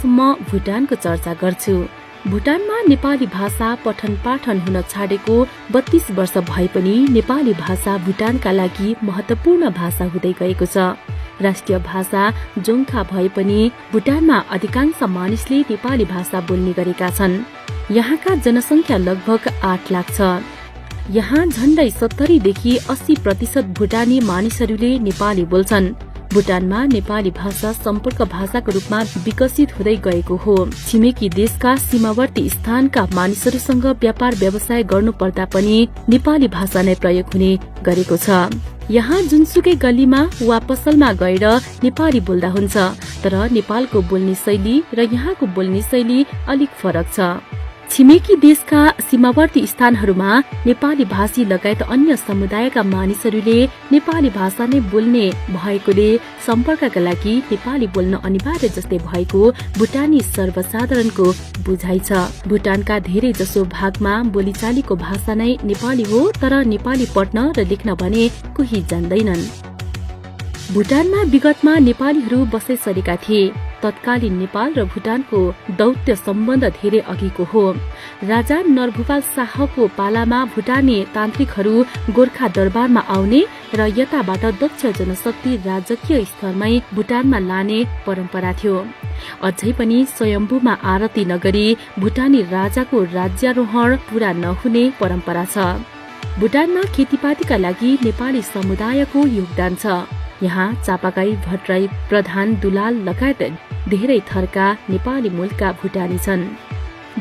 म भुटानको चर्चा गर्छु। भुटानमा नेपाली भाषा पठन पाठन हुन छाडेको 32 वर्ष भए पनि नेपाली भाषा भुटानका लागि महत्वपूर्ण भाषा हुँदै गएको छ। राष्ट्रिय भाषा जोङ्खा भए पनि भुटानमा अधिकांश मानिसले नेपाली भाषा बोल्ने गरेका छन्। यहाँका जनसंख्या लगभग 8 लाख छ। यहाँ झण्डै 70 देखि 80% भुटानी मानिसहरूले नेपाली बोल्छन्। भुटानमा नेपाली भाषा सम्पर्क भाषाको रूपमा विकसित हुँदै गएको हो। छिमेकी देशका सीमावर्ती स्थानका मानिसहरूसँग व्यापार व्यवसाय गर्नु पर्दा पनि नेपाली भाषा नै प्रयोग हुने गरेको छ। यहाँ जुनसुकै गल्लीमा वा पसलमा गएर नेपाली बोल्दा हुन्छ, तर नेपालको बोल्ने शैली र यहाँको बोल्ने शैली अलिक फरक छ। छिमेकी देशका सीमावर्ती स्थानहरूमा नेपाली भाषी लगायत अन्य समुदायका मानिसहरूले नेपाली भाषा नै बोल्ने भएकोले सम्पर्कका लागि नेपाली बोल्न अनिवार्य जस्तै भएको भुटानी सर्वसाधारणको बुझाइ छ। भुटानका धेरै जसो भागमा बोलीचालीको भाषा नै नेपाली हो, तर नेपाली पढ्न र लेख्न भने कोही जान्दैनन्। भुटानमा विगतमा नेपालीहरू बसै सरेका थिए। तत्कालीन नेपाल र भुटानको दौत्य सम्बन्ध धेरै अघिको हो। राजा नरभूपाल शाहको पालामा भुटानी तान्त्रिकहरू गोर्खा दरबारमा आउने र यताबाट दक्ष जनशक्ति राजकीय स्तरमै भुटानमा लाने परम्परा थियो। अझै पनि स्वयम्भूमा आरती नगरी भुटानी राजाको राज्यारोहण पूरा नहुने परम्परा छ। भुटानमा खेतीपातीका लागि नेपाली समुदायको योगदान छ। यहाँ चापागाई, भट्टराई, प्रधान, दुलाल लगायत धेरै थरका नेपाली मूलका भुटानी छन्।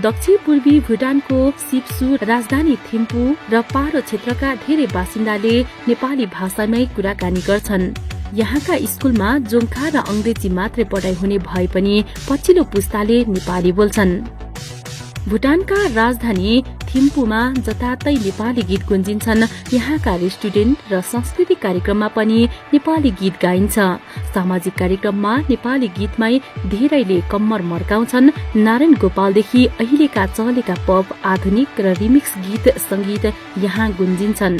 दक्षिण पूर्वी भुटानको सिप्सु, राजधानी थिम्पू र पारो क्षेत्रका धेरै बासिन्दाले नेपाली भाषामै कुराकानी गर्छन्। यहाँका स्कुलमा जोङ्खा र अंग्रेजी मात्रै पढाइ हुने भए पनि पछिल्लो पुस्ताले नेपाली बोल्छन्। भुटानका राजधानी थिम्पूमा जतातै नेपाली गीत गुन्जिन्छन्। यहाँका रेस्टुरेन्ट र सांस्कृतिक कार्यक्रममा पनि नेपाली गीत गाइन्छ। सामाजिक कार्यक्रममा नेपाली गीतमै धेरैले कम्मर मर्काउँछन्। नारायण गोपालदेखि अहिलेका चलेका पप, आधुनिक र रिमिक्स गीत संगीत यहाँ गुन्जिन्छन्।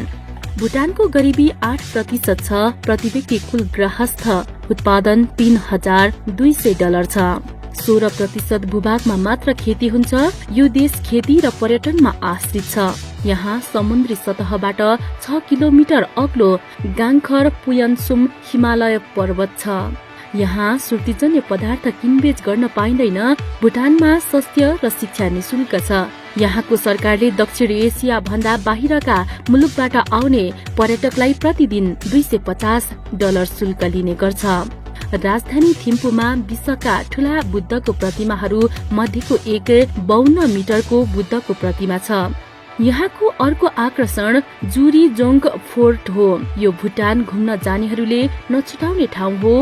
भुटानको गरिबी 8% छ। प्रति व्यक्ति कुल गृहस्थ उत्पादन $3,200 छ। 16% भूभागमा मात्र खेती हुन्छ। यो देश खेती र पर्यटनमा आश्रित छ। यहाँ समुद्री सतहबाट 6 किलोमिटर अग्लो गाङखर पुयनसुम हिमालय पर्वत छ। यहाँ सुर्तीजन्य पदार्थ किनबेच गर्न पाइँदैन। भुटानमा स्वास्थ्य र शिक्षा निशुल्क छ। यहाँको सरकारले दक्षिण एसिया भन्दा बाहिरका मुलुकबाट आउने पर्यटकलाई प्रतिदिन $250 शुल्क लिने गर्छ। राजधानी थिम्पूमा विश्वका ठूला बुद्धको प्रतिमाहरू मध्येको एक 52 मिटरको बुद्धको प्रतिमा छ। यहाँको अर्को आकर्षण जुरी जोङ फोर्ट हो। यो भुटान घुम्न जानेहरूले नछुटाउने ठाउँ हो।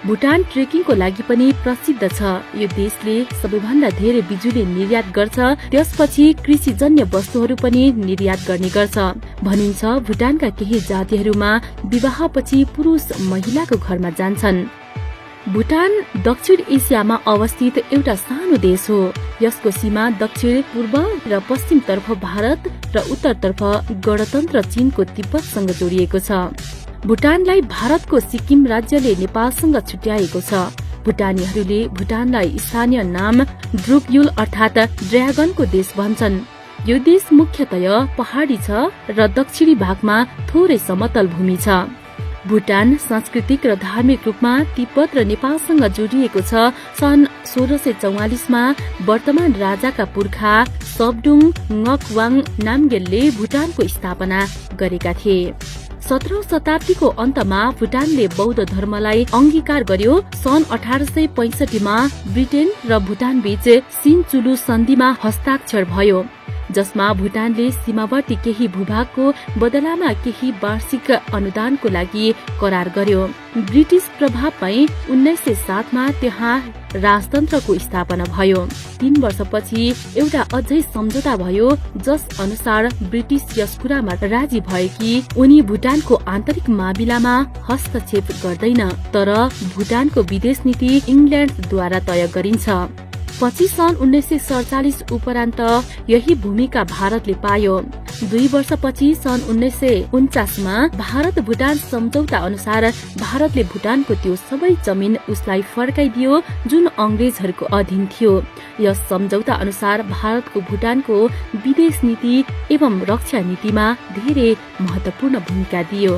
भुटान ट्रेकिङको लागि पनि प्रसिद्ध छ। यो देशले सबैभन्दा धेरै बिजुली निर्यात गर्छ। त्यसपछि कृषिजन्य वस्तुहरू पनि निर्यात गर्ने गर्छ। भनिन्छ भुटानका केही जातिहरूमा विवाहपछि पुरुष महिलाको घरमा जान्छन्। भुटान दक्षिण एसियामा अवस्थित एउटा सानो देश हो। यसको सीमा दक्षिण पूर्व र पश्चिम तर्फ भारत र उत्तरतर्फ गणतन्त्र चीनको तिब्बतसँग जोडिएको छ। भुटानलाई भारतको सिक्किम राज्यले नेपालसँग छुट्याएको छ। भुटानीहरूले भुटानलाई स्थानीय नाम ड्रुकयुल अर्थात ड्र्यागनको देश भन्छन्। यो देश मुख्यतया पहाडी छ र दक्षिणी भागमा थोरै समतल भूमि छ। भुटान सांस्कृतिक र धार्मिक रूपमा तिब्बत र नेपालसँग जोडिएको छ। सन् 1644 मा वर्तमान राजाका पुर्खा सबडुङ ngकवाङ नामगेलले भुटानको स्थापना गरेका थिए। 17औं शताब्दीको अन्तमा भुटानले बौद्ध धर्मलाई अंगीकार गर्यो। सन् 1865 मा ब्रिटेन र भुटान बीच सिनचुलु सन्धिमा हस्ताक्षर भयो, जसमा भुटानले सीमावर्ती केही भूभागको बदलामा केही वार्षिक अनुदानको लागि करार गर्यो। ब्रिटिश प्रभावमै 1907 मा त्यहाँ राजतन्त्रको स्थापना भयो। 3 वर्षपछि एउटा अझै सम्झौता भयो, जस अनुसार ब्रिटिश यस कुरामा राजी भए कि उनी भुटानको आन्तरिक मामिलामा हस्तक्षेप गर्दैन, तर भुटानको विदेश नीति इङ्ल्यान्डद्वारा तय गरिन्छ। पछि सन् 1947 उपरान्त यही भूमिका भारतले पायो। 2 वर्षपछि सन् 1949मा भारत भुटान सम्झौता अनुसार भारतले भुटानको त्यो सबै जमिन उसलाई फर्काइदियो जुन अंग्रेजहरूको अधीन थियो। यस सम्झौता अनुसार भारतको भुटानको विदेश नीति एवं रक्षा नीतिमा धेरै महत्वपूर्ण भूमिका दियो।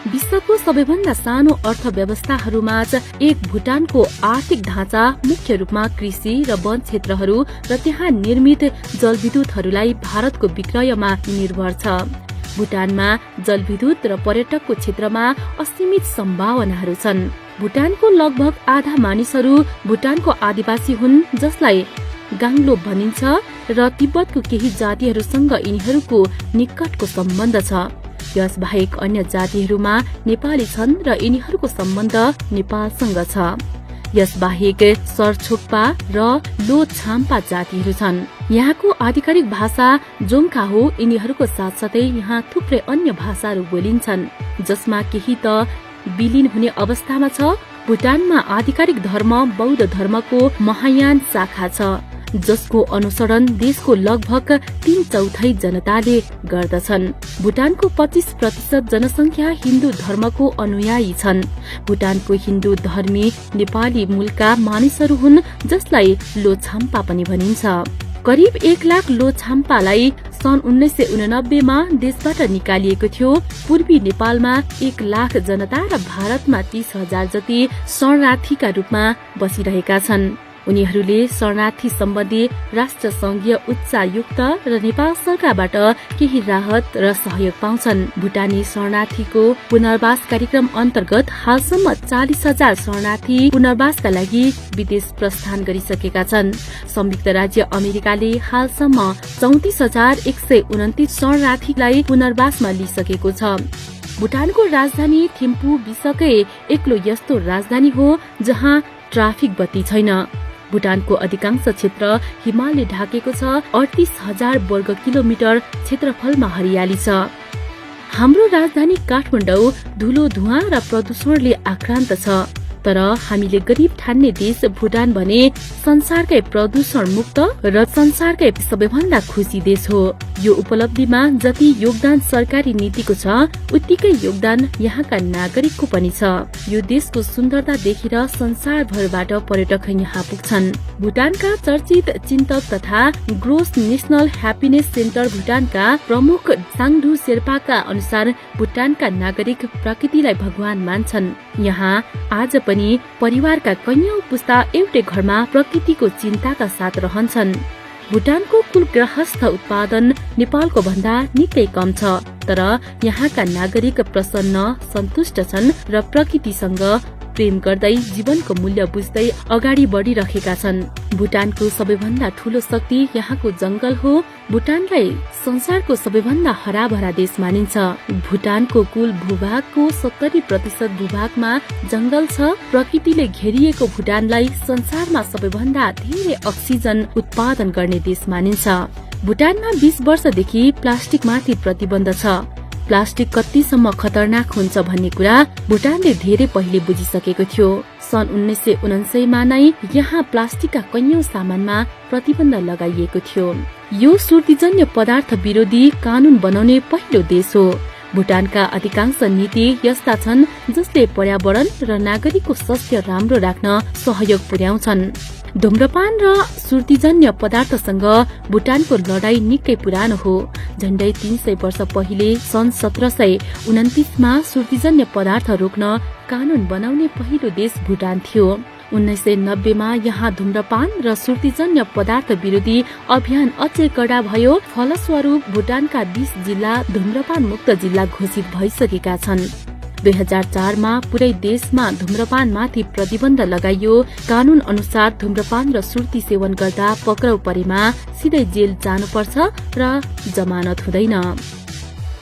विश्वको सबैभन्दा सानो अर्थव्यवस्थाहरूमा एक भुटानको आर्थिक ढाँचा मुख्य रूपमा कृषि र वन क्षेत्रहरू र त्यहाँ निर्मित जलविद्युतहरूलाई भारतको विक्रयमा निर्भर छ। भुटानमा जलविद्युत र पर्यटकको क्षेत्रमा असीमित सम्भावनाहरू छन्। भुटानको लगभग आधा मानिसहरू भुटानको आदिवासी हुन् जसलाई गाङ्लोप भनिन्छ र तिब्बतको केही जातिहरूसँग यिनीहरूको निकटको सम्बन्ध छ। यस बाहेक अन्य जातिहरूमा नेपाली छन् र यिनीहरूको सम्बन्ध नेपालसँग छ। यस बाहेक सरछोक्पा र लोछाम्पा जातिहरू छन्। यहाँको आधिकारिक भाषा जोङ्खा हो। यिनीहरूको साथसाथै यहाँ थुप्रै अन्य भाषाहरू बोलिन्छन् जसमा केही त विलीन हुने अवस्थामा छ। भुटानमा आधिकारिक धर्म बौद्ध धर्मको महायान शाखा छ जसको अनुसरण देशको लगभग 3/4 जनताले गर्दछन्। भुटानको 25% जनसंख्या हिन्दू धर्मको अनुयायी छन्। भुटानको हिन्दू धर्मी नेपाली मूलका मानिसहरू हुन् जसलाई लोछाम्पा पनि भनिन्छ। करिब 1 लाख लोछाम्पालाई सन् 1989मा देशबाट निकालिएको थियो। पूर्वी नेपालमा 1 लाख जनता र भारतमा 30,000 जति शरणार्थीका रूपमा बसिरहेका छन्। उनीहरूले शरणार्थी सम्बन्धी राष्ट्र संघीय उच्चायुक्त र नेपाल सरकारबाट केही राहत र सहयोग पाउँछन्। भुटानी शरणार्थीको पुनर्वास कार्यक्रम अन्तर्गत हालसम्म 40,000 शरणार्थी पुनर्वासका लागि विदेश प्रस्थान गरिसकेका छन्। संयुक्त राज्य अमेरिकाले हालसम्म 34,129 शरणार्थीलाई पुनर्वासमा लिइसकेको छ। भुटानको राजधानी थिम्पू विश्वकै एक्लो यस्तो राजधानी हो जहाँ ट्राफिक बत्ती छैन। भुटानको अधिकांश क्षेत्र हिमालले ढाकेको छ। 38,000 वर्ग किलोमिटर क्षेत्रफलमा हरियाली छ। हाम्रो राजधानी काठमाडौँ धुलो धुवाँ र प्रदूषणले आक्रान्त छ। तर हामीले गरीब ठान्ने देश भुटान भने संसारकै प्रदूषण मुक्त र संसारकै सबैभन्दा खुशी देश हो। यो उपलब्धिमा जति योगदान सरकारी नीतिको छ उत्तिकै योगदान यहाँका नागरिकको पनि छ। यो देशको सुन्दरता देखेर संसारभरबाट पर्यटक यहाँ पुग्छन्। भुटानका चर्चित चिन्तक तथा ग्रोस नेशनल ह्याप्पिनेस सेन्टर भुटानका प्रमुख साङडु शेर्पाका अनुसार भुटानका नागरिक प्रकृतिलाई भगवान मान्छन्। यहाँ आज पनि परिवारका कैयौं पुस्ता एउटै घरमा प्रकृतिको चिन्ताका साथ रहन्छन्। भुटानको कुल गृहस्थ उत्पादन नेपालको भन्दा निकै कम छ। तर यहाँका नागरिक प्रसन्न सन्तुष्ट छन् र प्रकृतिसँग प्रेम गर्दै जीवनको मूल्य बुझ्दै अगाडि बढिरहेका छन्। भुटानको सबैभन्दा ठूलो शक्ति यहाँको जंगल हो। भुटानलाई संसारको सबैभन्दा हराभरा देश मानिन्छ। भुटानको कुल भूभागको 70% भूभागमा जंगल छ। प्रकृतिले घेरिएको भुटानलाई संसारमा सबैभन्दा धेरै अक्सिजन उत्पादन गर्ने देश मानिन्छ। भुटानमा 20 वर्षदेखि प्लास्टिकमाथि प्रतिबन्ध छ। प्लास्टिक कतिसम्म खतरनाक हुन्छ भन्ने कुरा भुटानले धेरै पहिले बुझिसकेको थियो। सन् 1979मा नै यहाँ प्लास्टिकका कैयौं सामानमा प्रतिबन्ध लगाइएको थियो। यो सुर्तीजन्य पदार्थ विरोधी कानून बनाउने पहिलो देश हो। भुटानका अधिकांश नीति यस्ता छन् जसले पर्यावरण र नागरिकको स्वास्थ्य राम्रो राख्न सहयोग पुर्याउँछन्। धूम्रपान र सुर्तीजन्य पदार्थसँग भुटानको लडाई निकै पुरानो हो। झण्डै 300 वर्ष पहिले सन् 1729मा सुर्तीजन्य पदार्थ रोक्न कानून बनाउने पहिलो देश भुटान थियो। 1990मा यहाँ धूम्रपान र सुर्तीजन्य पदार्थ विरोधी अभियान अझै कडा भयो। फलस्वरूप भुटानका 20 जिल्ला धूम्रपान मुक्त जिल्ला घोषित भइसकेका छन्। 2004मा पुरै देशमा धूम्रपानमाथि प्रतिबन्ध लगाइयो। कानून अनुसार धूम्रपान र सुर्ती सेवन गर्दा पक्राउ परेमा सिधै जेल जानुपर्छ र जमानत हुँदैन।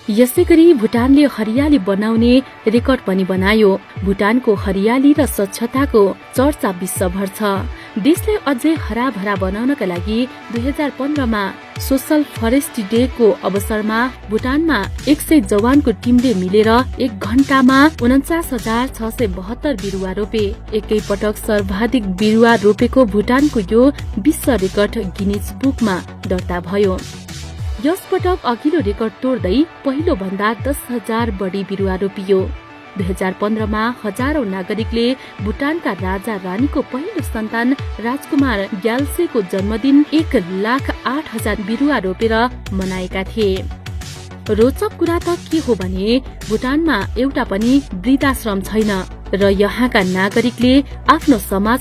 यसैगरी भुटानले हरियाली बनाउने रेकर्ड पनि बनायो। भुटानको हरियाली र स्वच्छताको चर्चा विश्वभर छ। देशलाई अझै हराभरा बनाउनका लागि 2015मा सोशल फरेस्ट डे को अवसरमा भुटानमा 100 जवानको टिमले मिलेर 1 घण्टामा 49,672 बिरुवा रोपे। एकै पटक सर्वाधिक बिरुवा रोपेको भुटानको यो विश्व रेकर्ड गिनिज बुकमा दर्ता भयो। यस पटक अघिल्लो रेकर्ड तोड्दै पहिलो भन्दा 10,000 बढी बिरुवा रोपियो। 2015 मा हजारौं नागरिकले भुटानका राजा रानीको पहिलो सन्तान राजकुमार ग्याल्सेको जन्मदिन 1,08,000 बिरुवा रोपेर मनाएका थिए। रोचक कुरा त के हो भने भुटानमा एउटा पनि वृद्धाश्रम छैन र यहाँका नागरिकले आफ्नो समाज